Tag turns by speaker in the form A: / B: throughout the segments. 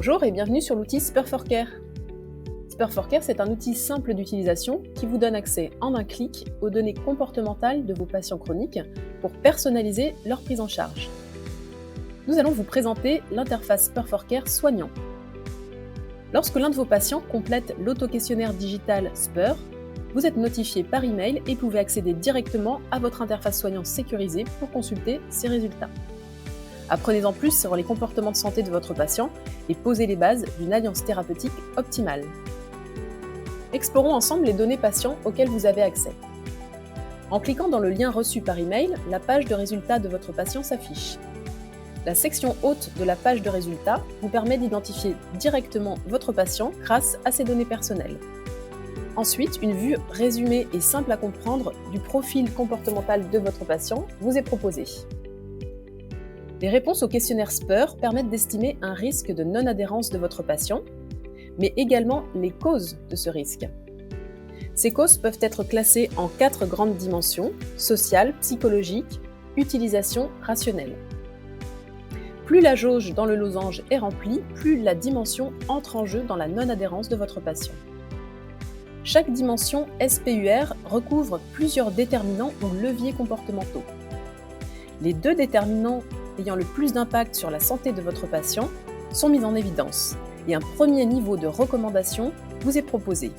A: Bonjour et bienvenue sur l'outil Spur4Care. Spur4Care, c'est un outil simple d'utilisation qui vous donne accès en un clic aux données comportementales de vos patients chroniques pour personnaliser leur prise en charge. Nous allons vous présenter l'interface Spur4Care soignant. Lorsque l'un de vos patients complète l'auto-questionnaire digital Spur, vous êtes notifié par email et pouvez accéder directement à votre interface soignant sécurisée pour consulter ses résultats. Apprenez-en plus sur les comportements de santé de votre patient et posez les bases d'une alliance thérapeutique optimale. Explorons ensemble les données patients auxquelles vous avez accès. En cliquant dans le lien reçu par email, la page de résultats de votre patient s'affiche. La section haute de la page de résultats vous permet d'identifier directement votre patient grâce à ses données personnelles. Ensuite, une vue résumée et simple à comprendre du profil comportemental de votre patient vous est proposée. Les réponses au questionnaire Spur permettent d'estimer un risque de non-adhérence de votre patient, mais également les causes de ce risque. Ces causes peuvent être classées en 4 grandes dimensions: sociale, psychologique, utilisation, rationnelle. Plus la jauge dans le losange est remplie, plus la dimension entre en jeu dans la non-adhérence de votre patient. Chaque dimension SPUR recouvre plusieurs déterminants ou leviers comportementaux. Les 2 déterminants ayant le plus d'impact sur la santé de votre patient sont mis en évidence et un premier niveau de recommandation vous est proposé.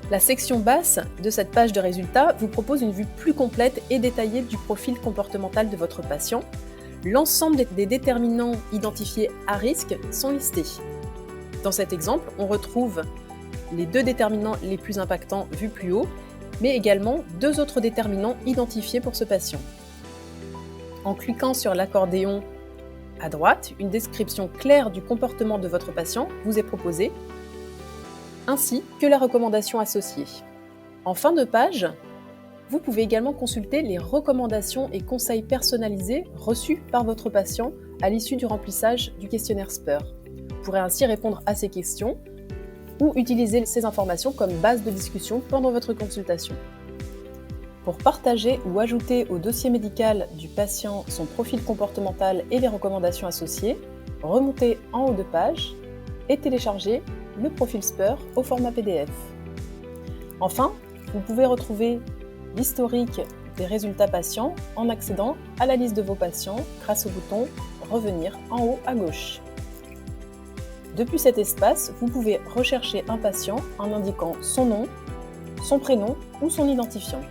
A: La section basse de cette page de résultats vous propose une vue plus complète et détaillée du profil comportemental de votre patient. L'ensemble des déterminants identifiés à risque sont listés. Dans cet exemple, on retrouve les 2 déterminants les plus impactants vus plus haut, mais également 2 autres déterminants identifiés pour ce patient. En cliquant sur l'accordéon à droite, une description claire du comportement de votre patient vous est proposée, ainsi que la recommandation associée. En fin de page, vous pouvez également consulter les recommandations et conseils personnalisés reçus par votre patient à l'issue du remplissage du questionnaire Spur. Vous pourrez ainsi répondre à ces questions ou utiliser ces informations comme base de discussion pendant votre consultation. Pour partager ou ajouter au dossier médical du patient son profil comportemental et les recommandations associées, remontez en haut de page et téléchargez le profil Spur au format PDF. Enfin, vous pouvez retrouver l'historique des résultats patients en accédant à la liste de vos patients grâce au bouton « Revenir » en haut à gauche. Depuis cet espace, vous pouvez rechercher un patient en indiquant son nom, son prénom ou son identifiant.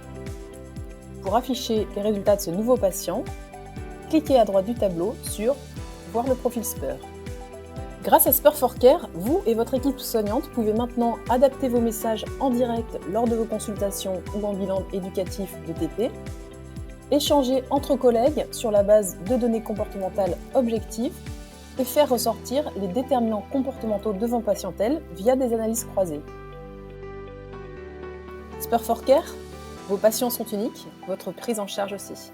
A: Pour afficher les résultats de ce nouveau patient, cliquez à droite du tableau sur « Voir le profil Spur ». Grâce à Spur4Care, vous et votre équipe soignante pouvez maintenant adapter vos messages en direct lors de vos consultations ou en bilan éducatif de TP, échanger entre collègues sur la base de données comportementales objectives et faire ressortir les déterminants comportementaux de vos patientèles via des analyses croisées. Spur4Care, vos patients sont uniques, votre prise en charge aussi.